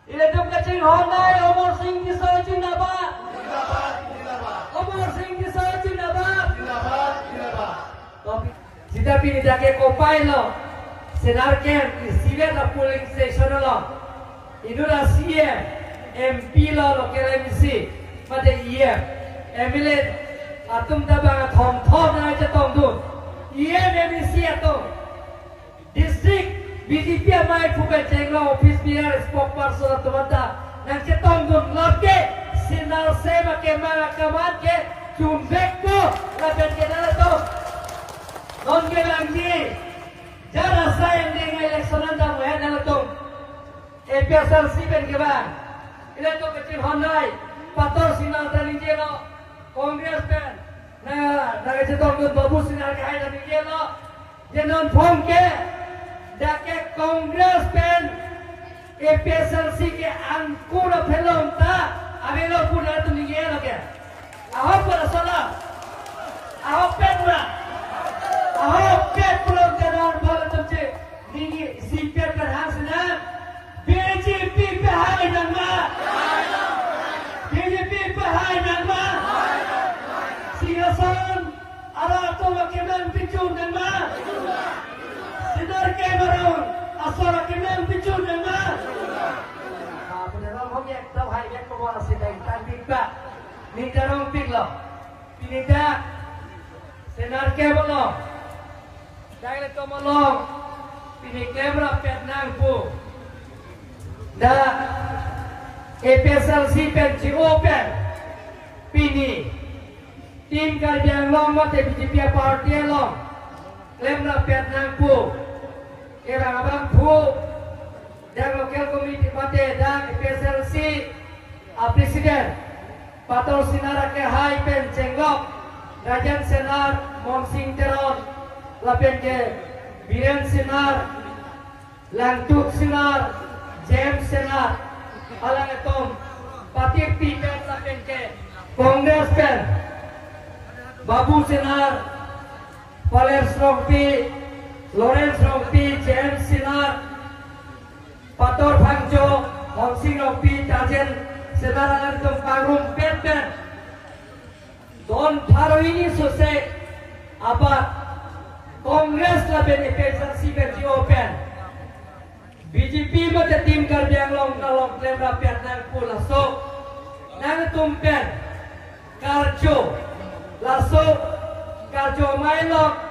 Ilatung kacing honai Omar Singh Kisah Jindabad. Omar Singh Kisah Jindabad. Tapi sida pini jake kopai lo. Senar ken isinya la polling station lo. Idura CM MP lo KMC. Mate IM MLA atum tabang thom na jatong dun. IM MC atum. District BJP amai fuben jenglo office biar spokesperson atumata nang cetong dun lobke sinar sema ke mga kamat ke chumbek ko laban ke na to non ke lang di jara sayang di ng election anda mo yan na to EPSRC ben ke ba ila to kecil honai pator sinar tani jelo Congress ben na cetong dun babu sinar ke hai tani jelo jenon phom ke Dake Congress pen EPSRC ke angkura pelom ta avelo pura tu ninge lo ke aho para sala aho petra janar bhal tumche ninge CPR ka hasna BJP pe hai nangma BJP pe hai nangma siyasan ara to ke men pichu nangma Sinar ke barang asal kena picu nama. Benar orang yang tahu hari yang kau rasa dah tanpa ba, ni jarang piklah. Ini dah sinar ke bolo. Dah le kau malong. Ini kamera petnang pu. Dah EPSRC pen GO pen. Pini tim kerja long mate BJP parti long. Lemra petnang pu. Kira abang pu dan lokal komite mate dan EPSRC presiden patol sinara ke hai pen cenggok Rajan Senar Momsing Teron lapen ke Biren Senar Langtuk Senar James Senar alang etom patir pen lapen ke Kongres pen Babu Senar Valer Strongpi Lawrence Rompi, James Sinar, Pator Pangjo, Momsing Rompi, Tajen Senarangan Tumparum Petben. Don Paro ini susah apa Kongres laben EPSRC benci open. BJP mata tim kerja long klaim rapiat nang pula so nang tumpen karjo laso karjo mailok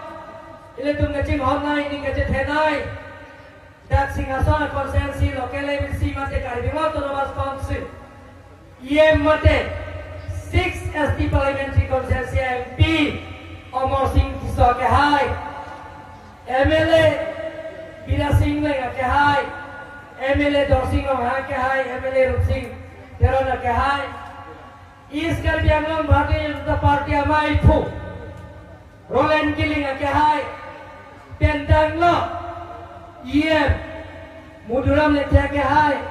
Ile tum ngecing online ini ngecing henai. Dak singasan konsensi lokal MNC mate karibima to nawas konsen. Ie mate 6 ST parliamentary konsensi MP Omar Singh Kisah ke hai. MLA Bila Singh le ke hai. MLA Dor Singh ha ke hai. MLA Rup Singh Terona ke hai. Is Karbi Anglong Bharatiya Janata Party amai phu. Roland Killing ke hai. Pendang lo, IM, muduram leceh ke hai,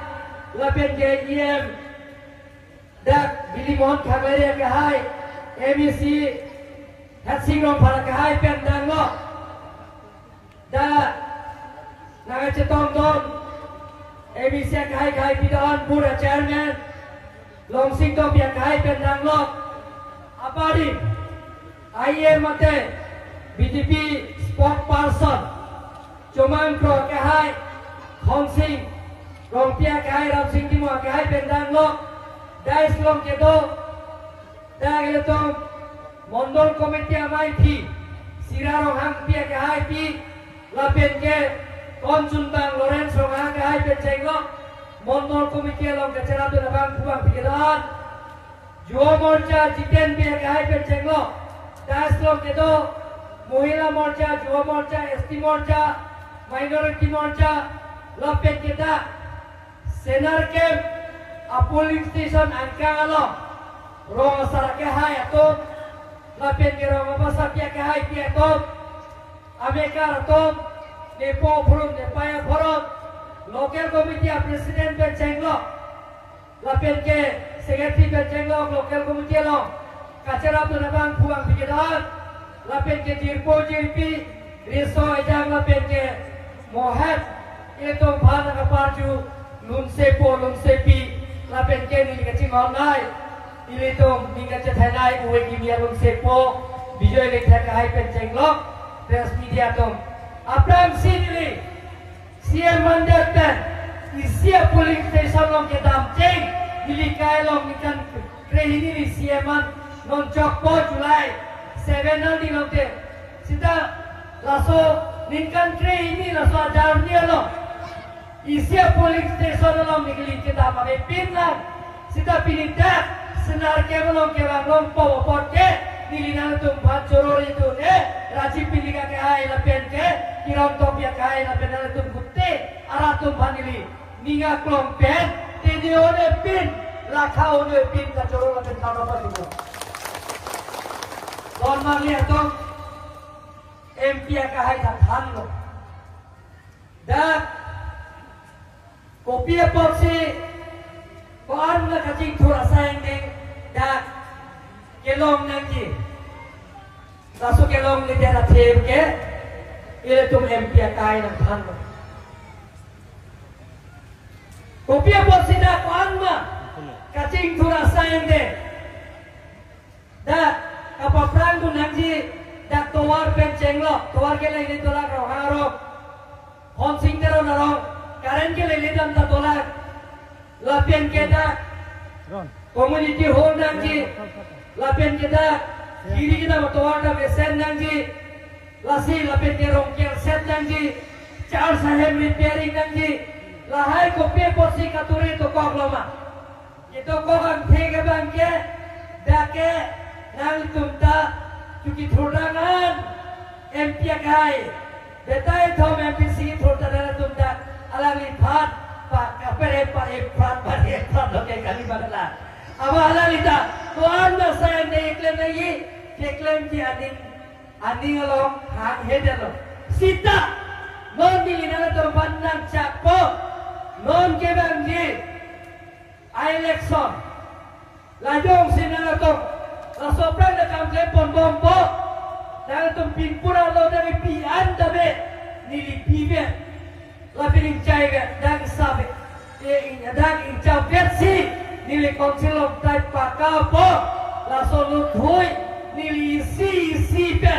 lapen ke IM, dak Billy Mohon Khabari ke hai, MEC, Hatsing Rom Phala ke hai pendang lo, dak naga cetong don, MEC ke hai Bidaan Pura Chairman, Longsing Tom ke hai pendang lo, apadi, IM mate, BJP spokesperson Chomang Pro ke hai Khong Sing Rompia ke hai Ram Singh Timua ke hai Pendang lo Dais Long ke do Dah ke letong Mondol Komite amai pi Sirarong Hang Pia ke hai pi Lapen ke Kon Chuntang Lawrence Rong Hang ke hai Penceng lo Mondol Komite long ke Ceratu Nabang Puang Pikiraan Juo Morcha Jiten Pia ke hai Penceng lo Dais Long ke do Mohila Morcha, Juwa Morcha, ST Morcha, Minority Morcha, Lapet kita, Senar Camp, a polling station angka alo, Rong Asara ke hai atom, Lapet ke Rong Abasa pia ke hai pia atom, Amekar atom, Nepo Purun, Nepaya Purun, Local Committee Presiden Pencenglo, Lapet ke Secretary Pencenglo, Local Committee lo, Kacara Tunabang Puang Pikiraan, Lapen ke Jirpo JP, Riso Ejang lapen ke Mohat, itu Bhana Kaparju, Nunse po lung sepi la pen ke ni ka ching on nai ili tom ni ka che thai nai uwe ki mia lung sepo bijoy le thak hai pen cheng lok press media tom apram sinili sia mandatkan isia polling station long ke dam cheng ili kai long ni kan krehini ni sia man non chok po Julai 7 na di long te sita laso ninkan krehini laso ajar dia long isia polling station long ni kili ke dam ave pinlan sita pinitak senar ke long ke long po po ke nilina tum bhat choror itu ne Rajiv Pindika ke hai la pen ke kiram topia ke hai la pen na tum gutte ara tum bhanili ninga klong pen te de one pin la khao ne pin ka choror la pen ta pa dibo don ma le to MP ka hai tha than lo da kopia popsi ko an na ka jing thora sang de da kelong nanti lasu kelong ni dia tem ke ile tum MP kai nang than lo kopia popsi da ko an ma ka jing thora sang de da apa perang tu nanti dak towar pen cenglo towar ke lai ni tolak ro haro hon sing tero naro karen ke lai dan ta tolak la pen ke da community hall nanti la pen ke da kiri kita towar da besen nanti lasi la pen ke rong ke set nanti char sahem repairing nanti la hai ko pe porsi katuri to kok loma itu kok kan thege bang ke da ke nang tumta cuki thodangan MP kai betai thom MP si thodangan tumta alali phat pa kapere pa phat pa phat loke kali bagala aba alali ta to anda saya ne claim nahi ke claim ki ani along ha hedelo sita non dilina to bandang chapo non ke bangji election lajong sinana to la sopran da kam ke pon bombo da tum pin pura lo da pi anda be nili pibe la pin chai ga da sabe e in da in cha versi nili council of type pa ka po la solu thoi nili si be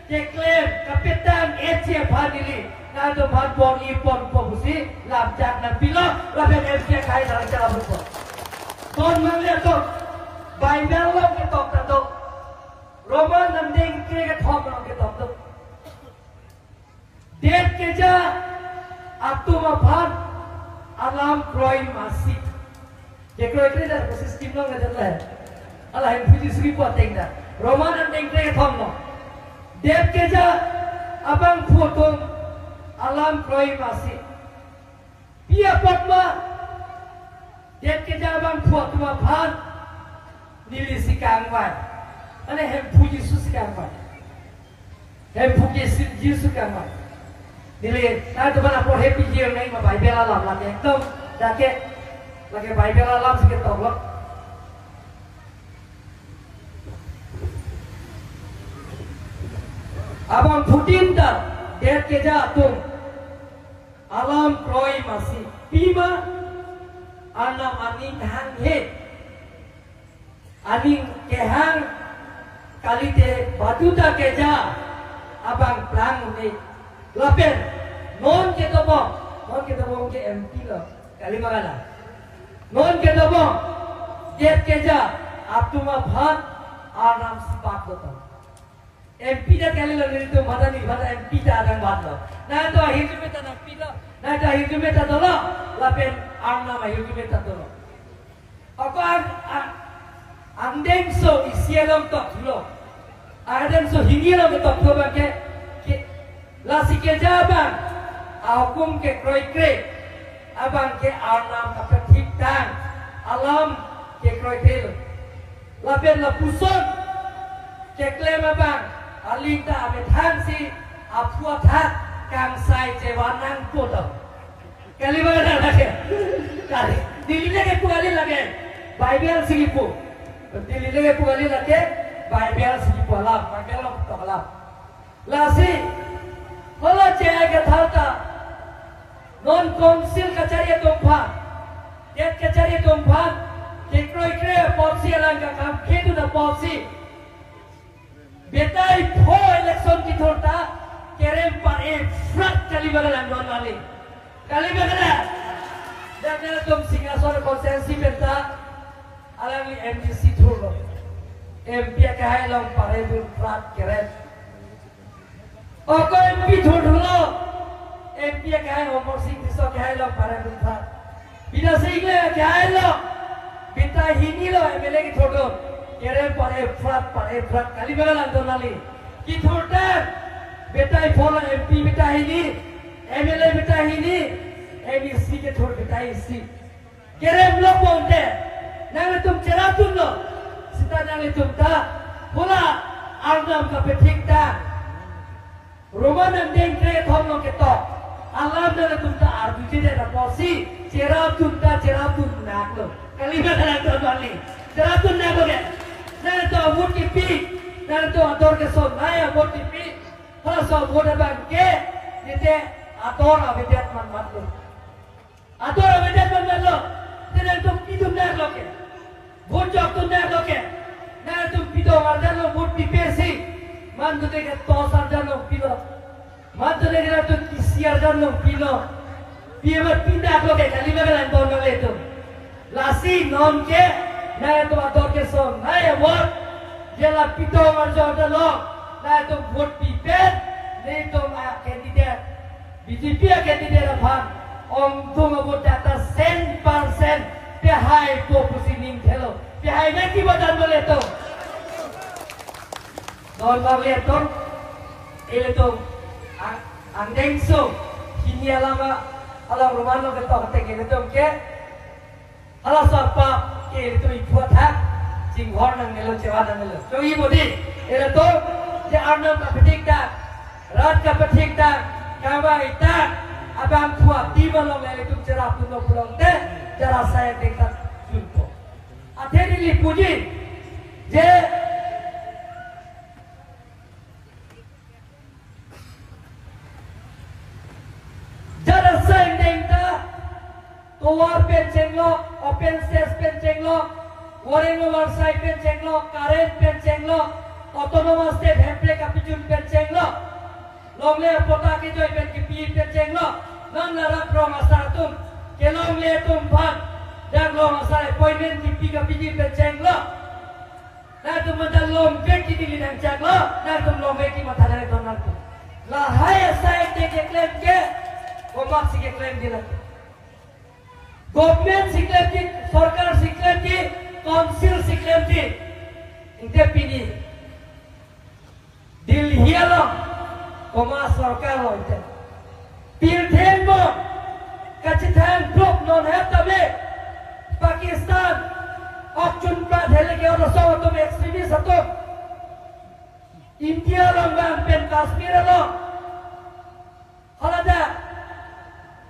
ke claim kapitan eche bhanili na to bhan pon I pon po busi la jak na pilo la be eche kai da cha bu ton mangle to Bible lo ke tok ta to Roman nanding ke thom lo ke tok to det ke ja atuma phan alam kroi masi ke kroi ke da system lo ngadal la ala hin fuji sri po teng da Roman nanding ke thom lo det ke ja abang photo alam kroi masi pia potma det ke ja abang photo phan nili sikang vai ane hem puji su sikang vai hem puji ji sikang vai nili na to bana por happy year nai ma bible alam la ekdom dake lage bible alam sikit tolok abang putin da det ke ja tum alam kroi masi pima anam ani hang he Aning kehang kalite batuta keja abang plang ni lapen non ke to ke MP lo kali magala non ke to jet keja aptuma bhat anam sipat lo MP da kali lo ni to madani bhata MP ta adang bhat lo na to hijume ta na pilo na ta hijume ta to lo lapen anam hijume ta to lo akar Andeng so isielom tok lo, andeng so hingielom tok lo bangke, lasi ke jabang, ahukum ke kroi kre, abang ke arnam kapetik tang, alam ke kroi telo, lapen la puson, ke klem abang, alinta abetan si, apua that, kang sai cewanang poto, kali mana lagi, kali, dilihat ke kali lagi, Bible sigipu. Dili lagi pugali lagi, Bible segi pualam, Bible lo pualam. Lasi, kalau cewek kata non konsil kacari tumpah, kecari tumpang kekroi kre policy alangka kam ketu na policy betai pho election ki thorta kerem par e frat kali bagala normally kali bagala dan tum singasor konsensi beta alangi MDC thurlo MP ka hai long pare dur frat kerem oko MP thurlo MP ka hai Omar Singh diso ka hai long pare dur frat bina single ka hai long bita hini lo MLA ki thorlo kerem pare frat kali bagala normally ki thorta बेटा phone MP बेटा ही नहीं MLA बेटा ही नहीं MEC के थोड़ बेटा ही सी केरे हम लोग बोलते नाले तुम चला तुम लो सीता नाले तुम था बोला आर्नम का पे ठीक था रोमन अंडें के थोड़ लो के तो अल्लाह नाले तुम था आर्जुजी ने रपोसी चेरा तुम नाक लो कली में करा तो वाली चेरा तुम नाक हो गया नाले तो वोट की पी नाले तो अदौर के सो नाया वोट की P kalau soal bodoh bangke, jadi ator abedat manmatlo, ator abedat manmatlo, jadi tu pidum nak loke, vote jok tu nak loke, nak tu pidum arjan lo vote dipesi, man tu deka tos arjan lo pido, man tu deka tu kisi arjan lo pido, piamat pindah loke, kali macam anton loke tu, lasi non ke, nak tu ator ke song, nak vote, jela pidum arjan lo. Nah itu vote pipet, ni itu kandidat BJP kandidat apa? Om tu vote data 100% pihai posisi ning thelo, pihai nanti badan boleh tu. Non boleh tu, ini tu angdeng so, kini alam rumah lo ketok ketek ini tu ke, alam siapa ke itu ibu tak, cinghor nang melo cewa nang melo. So ibu di, ini tu. Di arnam ka petikda, rat ka petikda, kawai tak, abang tua tiba long lele tu cerah puno pulang deh, cerah saya dekat jumpa. Atheri lipuji, je cerah saya dekat, keluar pencenglo, open stage pencenglo, wareng website pencenglo, current pencenglo. Autonomous state hemple kapijun penceng lo, longle pota ki joy pen ki pi penceng lo, nang lara prong asatum, ke longle tum pan, dan long asai appointment ki pi kapiji penceng lo, na tum mandal long bek ki dili nang cak lo, na tum long bek ki matha dari donal tu, lah hai asai te ke claim ke, komak si ke claim dia lagi, government si claim ki, sarkar si claim ki, council si claim ki, inte pini. Delhi lo, koma sarkar lo itu. Pilten mo, kacitan grup non have tabe. Pakistan, option pad hele ke orang sahaja tu ekstremis satu. India lo bang pen Kashmir lo. Halada,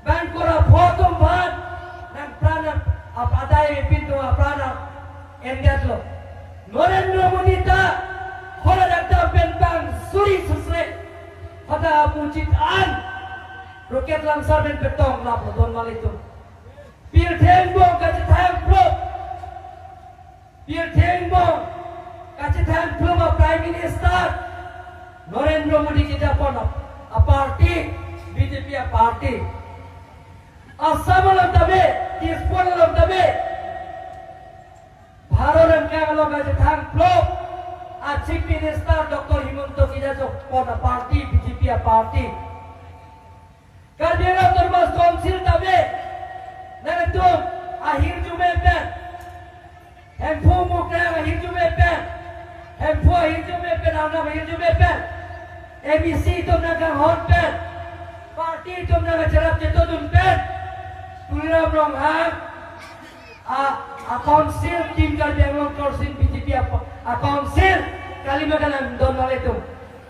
bang kora photom bhan, nang prana apa ada pintu prana engat lo. Narendra Modi ta. Kalau ada bentang suri susre, pada pujian roket langsar dan betong lap don mal itu. Piltenbo kacitan pro, piltenbo kacitan pro Prime Minister Narendra Modi kita pun a party BJP a party. Assam alam tabe, Dispur alam tabe, Bharat alam kacitan pro. Chief Minister Dr. Himanto Kijajo for the party, BJP a party. Karbiara Turmas Council tabe, nanatum ahir jumepen, hempu mukram ahir jumepen, hempu ahir jumepen, anam ahir jumepen, MEC tum naga horpen, party tum naga cerap jeto dumpen, tuliram ronghang, a council team Karbiara Council BJP a council kali macam don itu.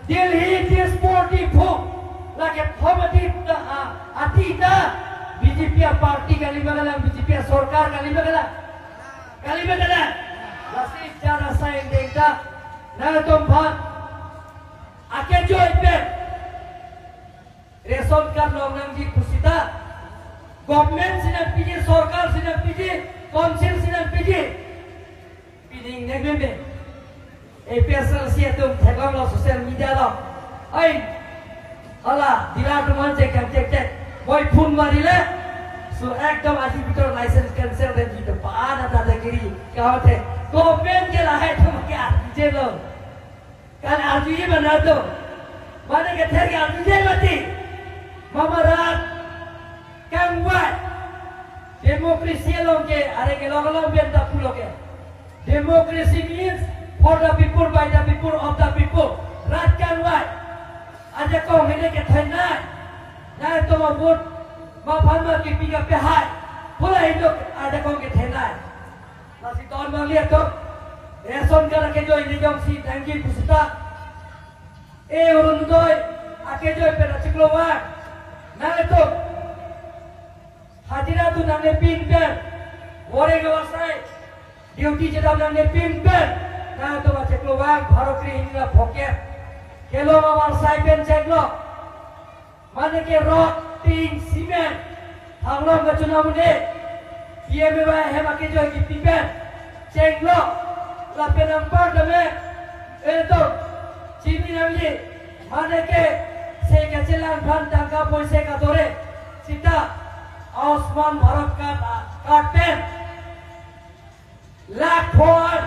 Delhi is 44 lagi komati atita BJP party kali macam BJP sarkar kali macam lasi cara saya dekda nana tumpah akhir joy pen ration card long nang di kusita government sinak piji sarkar sinak piji konsil sinan pining negmeme pesal siatum thekong lo sosial media lo hala dilar teman cek boy phone marile so ekdom aji bitor license cancel dan gitu paana tada kiri kahate government ke lahe tum ke arje lo kan arji bana to mane ke theri arje mati mamarat kang wat demokrasi lo ke are ke lo benta pulo ke democracy means for the people, by the people, of the people. Rat kan wat. Ada kau ini ke Thailand. Nah itu mabut, mapan maki piga pihak. Pula hidup ada kau ke Thailand. Masih tahun bang lihat tu. Reson kalau ke joy ni jom si tangki pusita. Urun joy, ake joy pera ciklowan. Nah itu. Hadirat tu namanya pinter. Orang kawasai. Duty jadi namanya pinter. Nah itu macam keluar, baru kiri ini lah poket. Kalau mawar saipen cek lo, mana ke rock, ting, simen, hanglong ke cuna muda, dia memang hemat ke jual kipipen, cek lo, lapen nampak deme, itu, cini namanya, mana ke, saya kecilan ban tangkap poin saya katore, cita, Osman Bharat karpen, lak pohon.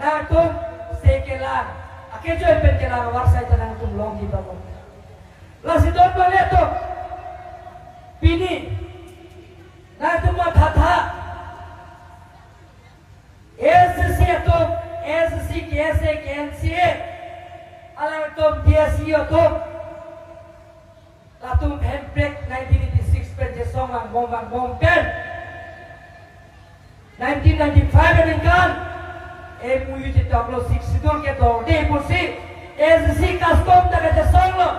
Nah tum sekelan, akhirnya joy penkelan warsai tanang tum longi bapak. Lasi don boleh tum, pini, nah tum matha, SC tum, SC KSA KNCA, alam tum DSU tum, latum handbrake 1986 pen jesong mong pen, 1995 pen kan. MUU cipta lo sik sidul ke to de pusi SC custom daga je songlo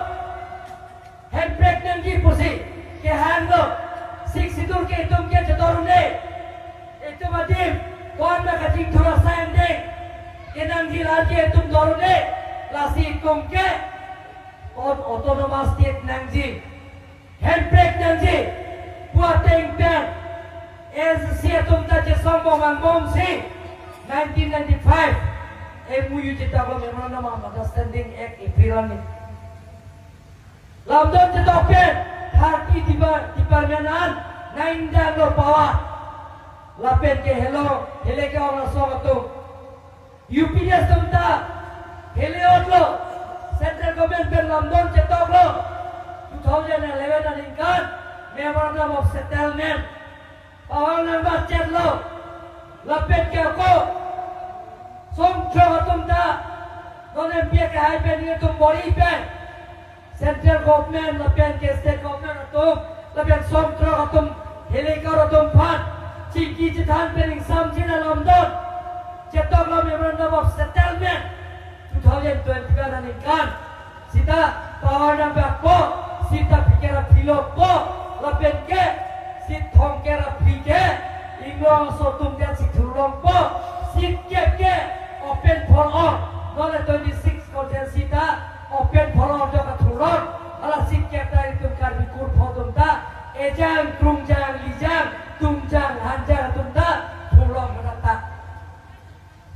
handbrake nangi pusi ke handlo sik sidul ke tum ke jadorun de itu madim kon daga jing thora sain de ke nangi lagi tum dorun de lasi tum ke on autonomous state nangi handbrake nangi buat pen SC tum ta je songbo mangom si 1995 MUU cipta lo memorandum of understanding act April ni. Lamdon cetopen harti departmentan 9 dan lo bawa lapen ke hello hele ke orang sobat tu UPS tumta hele lo central government pen Lamdon cetok lo 2011 dan ingkan memorandum of settlement awal number chat lo lapet ke aku songkro tumta nonem pia ke hai pen ni tum bori pen central government lapet ke state government tum lapet songkro tum helikar tum phan chiki jithan pen samjina Lamdon cetok lo memorandum of settlement 2021 ani kan sita power number ko sita pikira philo ko lapet ke sit thongkera phike Ingrong sotum dan si turong po sit ke open for all nona 26 konten sita open for all joka turong ala sit ke ta itu karbi kur photum ta ejang krungjang lijang tungjang hanjang tumta turong menata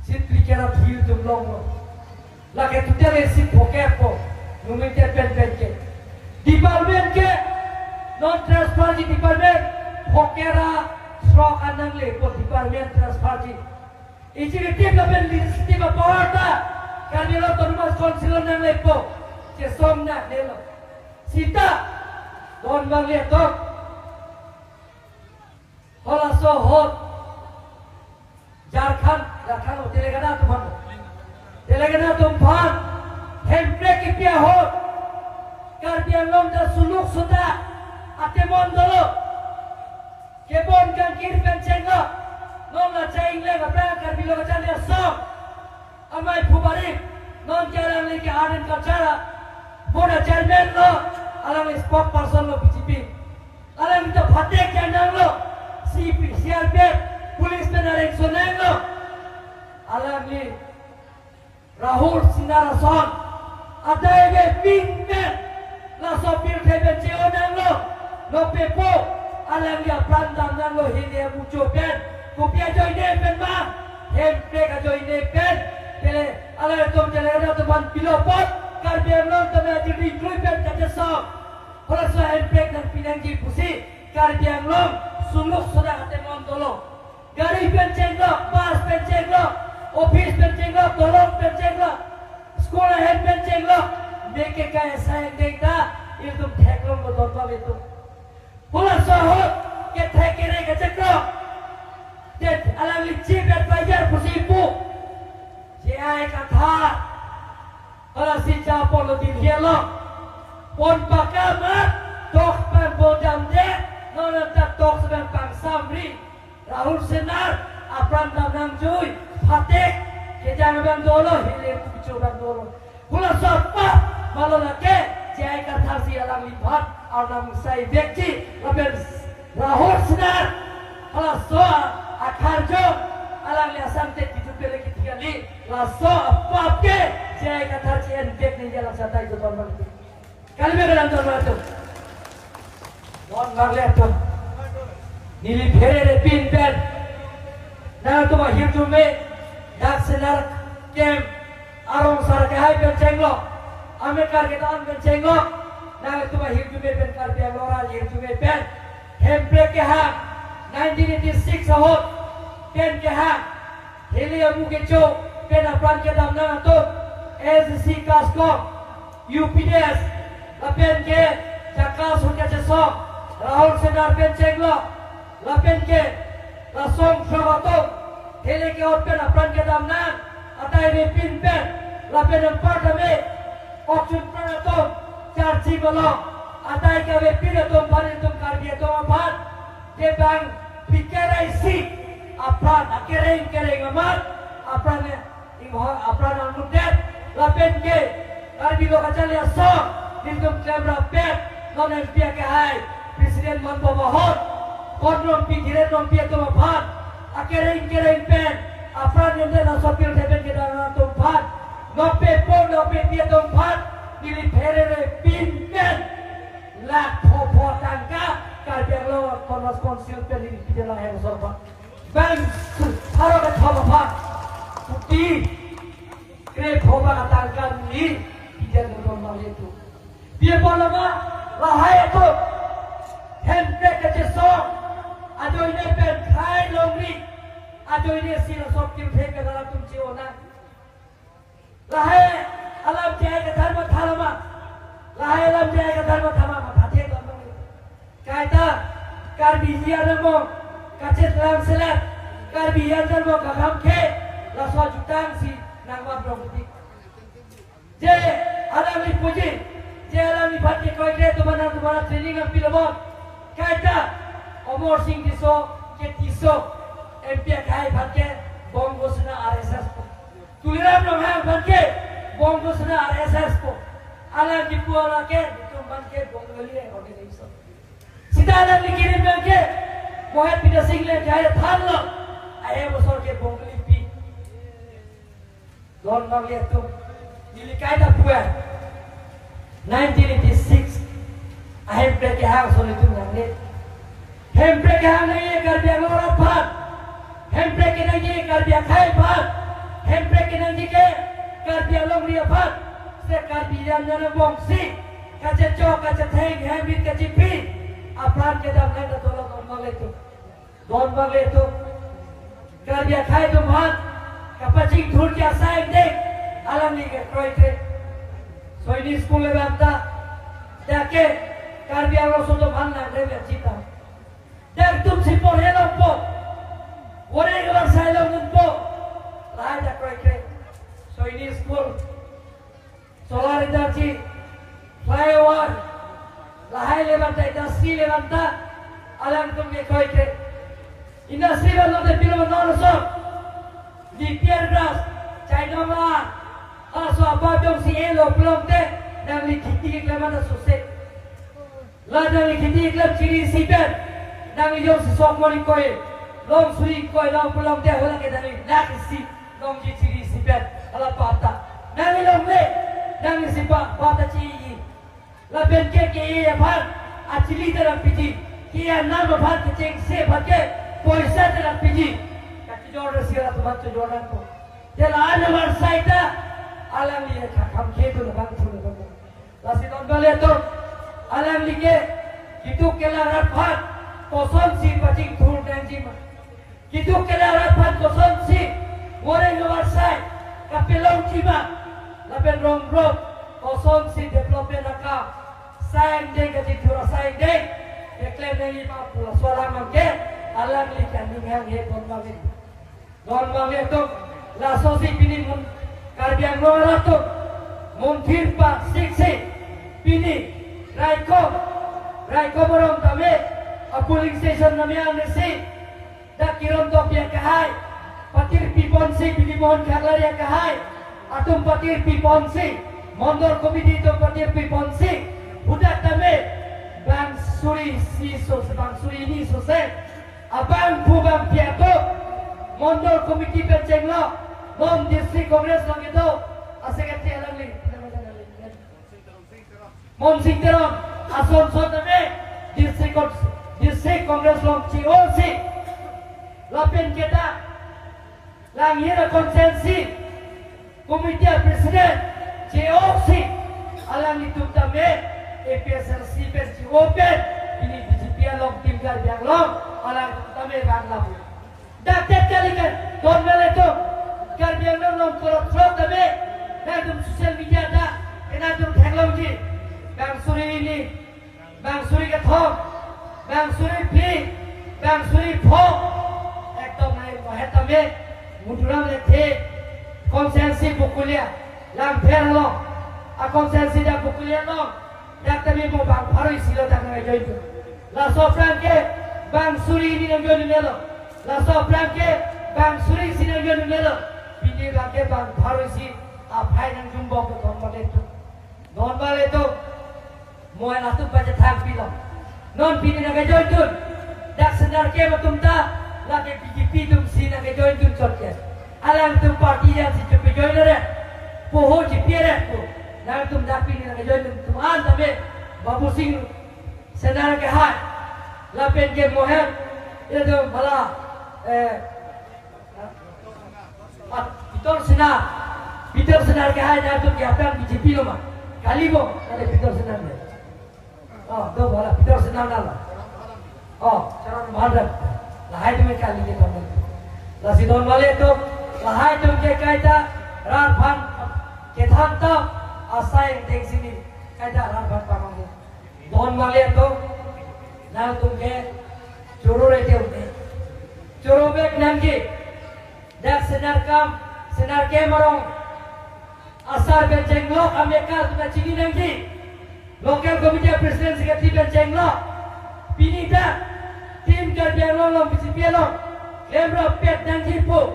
sit pikira phil tumlong lo lage tutele sit pokepo numite pen ke department ke non transfer di department pokera Strok anang le ko department transfer ji. Executive level legislative power ta kanilo tormas councilor nang le ko che somna delo. Sita don bang le to. Hola so hot. Jharkhand Telangana tumhan. Telangana tumhan. Handbrake pia hot. Karbi Anglong da suluk suda ate mondolo. Kebon kan kiri pencenggo, non la caing le ngapra kar bilo kacan dia som, amai pubari, non jalan lagi aden kacara, boda chairman lo, alang spokesperson lo BJP, alang itu patek jandang lo, CRP, polis penarik soneng lo, alang ni Rahul Sindarason, ada yang pingpen, la sopir teben ceonang lo, lo pepo. Alam dia pantang dan lo hindi muncul pen Kupia join pen ma. Handbrake join pen. Tele ala tum tele ada teman pilopot. Karbiang long tele jadi kluipen kaca sok. Kalau saya handbrake dan pinang ji pusi. Karbiang long suluk sudah kate montolo. Gari penceng lok, bas penceng lok, office penceng lok, tolong penceng lok, sekolah hand penceng lok. Mereka kaya saya dekda, itu teklong betul itu. Pulang sahut, kita kira keceklok. Jadi alam licin dan pelajar pusipu. Siapa kata, kalau si capon lebih hilang, pon pakamat, tok pembodam dek, nolak tok sedang pangsamri. Rahul Senar, Apran Damnang Joy, Patek, Kejang Bang Dolo, Hilir Kucu Bang Dolo. Pula Sapa, Malolake, Jai Kathasi Alam Lipat, Alam Sai Bekci, Laben Rahul Senar, Pula Soa, Akar Jom, Alam Liasan Tet di Jupil lagi tiga li, Laso Papke, Jai Kathasi and Bek ni dalam satai itu Tuan Bang. Kali dalam Tuan Bang itu. Tuan Bang lihat tu. Nili phere pin pen. Nah tu mah hidup me dak senar kem arong sar ke hai pen cenglo. Amerika kita an pen cenglo. Nah tu mah hidup me pen kar piang lora hidup me pen. Handbrake ke ha 1986 ahot pen ke ha. Heli amu ke cho pen apran ke dam na tu SC Kasko UPDS la pen ke jakas ho ke sok Rahul Senar pen cenglo. Lapen ke, lasong sahabat, hele ke outpen apran ke damnan, atai me pin pen, lapen empat ame, option peratom, charge balong, atai ke me pin atom bari atom karbi atom apat, ke bang pikirai si, apran akereng amat, apran apran almudet, lapen ke, karbi lo kacali asong, ditum kamera pet, non FPA ke hai, Presiden Manpo Bahot. Kodron pikiran rompi itu apa? Akhirnya pen, afran yang dah sopir teben kita nak tempat, nope pun nope dia tempat, pilih pere pin pen, lak popo tangka, karbiang lo konos konsil pen ini tidak lah yang sorban, bang harus ke thom apa? Bukti, kre popa tangka ini tidak normal itu. Dia boleh mah lahai itu, handbrake kecesok. Aduh ini pen khai longri, aduh ini sila sopir thek ke dalam tum ciona. Lahai alam jaya ke dharma thalama, lahai alam jaya ke dharma thalama pathe dhamma. Kaita karbi hian mo kacet lam selat, karbi hian mo kaham ke, laswa jutang si nangwa bromudi. Je alam ni puji, je alam ni bhatti koi ke tumana training am pilabon. Kaita Omor Singh diso ke tiso MP khai bhanke Bongo Sena RSS ko Tuliram no hai bhanke Bongo Sena RSS ko ala dipu ala ke tum bhanke Bongali organization sida ala likirin bhanke Mohit Pita Singh le jai thallo aye bosor ke Bongali pi don bang lihat tu dilikai da puan 1986 handbrake ke ha soli tum nang handbrake yang ini karbiang lora pat, handbrake yang ini karbiang khai pat, handbrake yang ini karbiang long ria pat, se karbiang yang bongsi, kaca cok, kaca theng, handbit kaca pin, apran ke dalam nanda tolong don bang itu, karbiang khai tu mat, kapacing thur kia saing dek, alam ni ke kroi ke, so ini sekolah banta, dake karbiang lo sudah mana lewat cita. Dan tum si por helong po, orang orang saya long po, lahir dah koi. So ini school, solar energy, flyover, lahir levanta, industri levanta, alam tum ke koi. Industri levanta de pilo noroso, di Piergras, China ma, aso apa dong si elo belum te, dan li kiti levanta susah, lah dan li kiti levanta ciri sipet. Nang yung si Sokmoni koy, long suri koy, long pulang dia hulang kita ni, nak si long jiri si bet, ala pata. Nang long le, nang si pata ciri, la ben ke iya pan, acili terang piji, kia nama pan kecing se pakai, poisa terang piji, Jordan sila tu macam Jordan tu. Jalan nomor saya alam lihat kami ketu lepas tu lepas. Lasi tahun balik tu alam lihat itu kelaran pat kosong si pacing turun dan jima. Itu kelaran pat kosong si orang nomor saya kapelong jima. Lapen rong kosong si development akam. Sayang deh kasi turun sayang deh. Ekle nengi pula suara mangke alam lihat ni yang hebat banget. Don bangke tu lasosi pini mun karbiang nomor tu muntir pak siksi pini Raiko borong kami a polling station namanya nasi dak kirom to pia kahai patir piponsi pini mohon kaglar ya kahai atum patir piponsi mondor komiti to patir piponsi budak kami bang suri ni sose abang bubang piato mondor komiti pencenglo Mom district congress lang ito. Sekretary alam ni. Mom Singterong Asonson kami district congress lang COC. Lapin kita lang hira konsensi komite presiden COC alang itu kami APSRC pensi open ini BJP long tim yang long alang kami bangla. Daktet kali kan don meleto Karbiang nong korupsi tapi dalam sosial media ada dalam teknologi bang suri ini bang suri ketom bang suri pi bang suri po ekdom naik wahet tapi munduran lete konsensi bukulia lamper lo a konsensi dah bukulia lo dak tapi mau bang baru silo dak naik itu la sofran ke bang suri ini nang melo la sofran ke bang suri sini nang melo Bini lagi bang baru si apa yang jumbo ke non balik itu muai natu baca tangpi lo non bini nak join tu dak senar ke betul tak lagi BJP tu si nak join tu corke alang tu parti yang si cuci join le poho jipiere tu nak tu dak bini nak join tu an tapi babu sing senar ke hat lapen ke moher itu malah Peter Senar ke hai dah tu kiapan BJP lo mah. Kali bo ada Peter Senar ni. Oh, tu bola Peter Senar lah. Oh, cara mahal. Lahai tu mereka kali kita tu. Lasi don balik tu lahai tu ke kaita rarpan ke thanta asai dek sini kaita rarpan pamang. Don balik tu nang tu ke churu rete unde. Churu bek nangi. Dak senar ke marong asar bencenglo Amerika tu nak cini nanti lokal komite presiden sekretari bencenglo pini dak tim kerja lo BJP lo lembra pet nanti po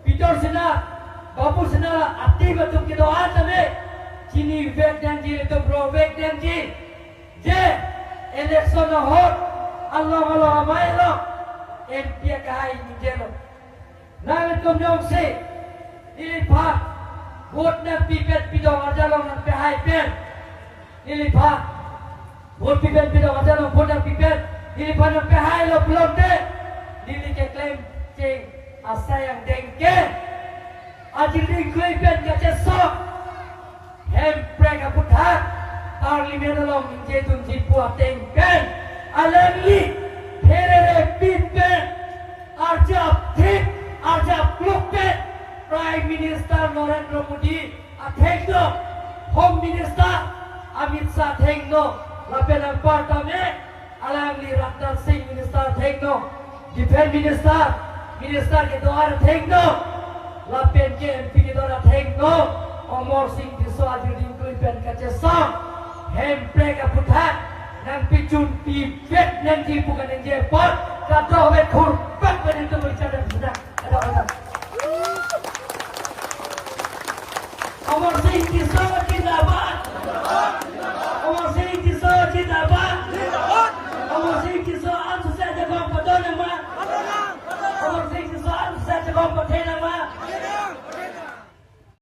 Peter Senar bapu senar aktif betul kita doa tapi cini vek nanti itu bro vek nanti je election hot Allah amai lo MP kahai ni je lo Nang kumyong si Nilipa Bot na pipet pidong ajalong ng pehai pen Nilipa Bot pipet pidong ajalong bot na pipet Nilipa ng pehai lo belum de Nili ke klaim cing asayang dengke Ajil ding kuy pen kaca sok Hempre ka puthat Parlimen along injetun jipu ateng pen Alamli Herere pipet Arjab tip Arjab Klukpet Prime Minister Narendra Modi Athengno Home Minister Amit Shah Athengno Lapen ang partame Alangli Rajnath Singh Minister Athengno Defense Minister ke doar Athengno Lapen ke MP ke doar Athengno Amor Singh Diso Ajirin Kuipen Kacesa Hempre ka puthat Nang pichun pipet Nang jipukan yang jepot Kata wet kurpat Pada itu bercanda sedang Ada orang Amor Singh Diso Ajirin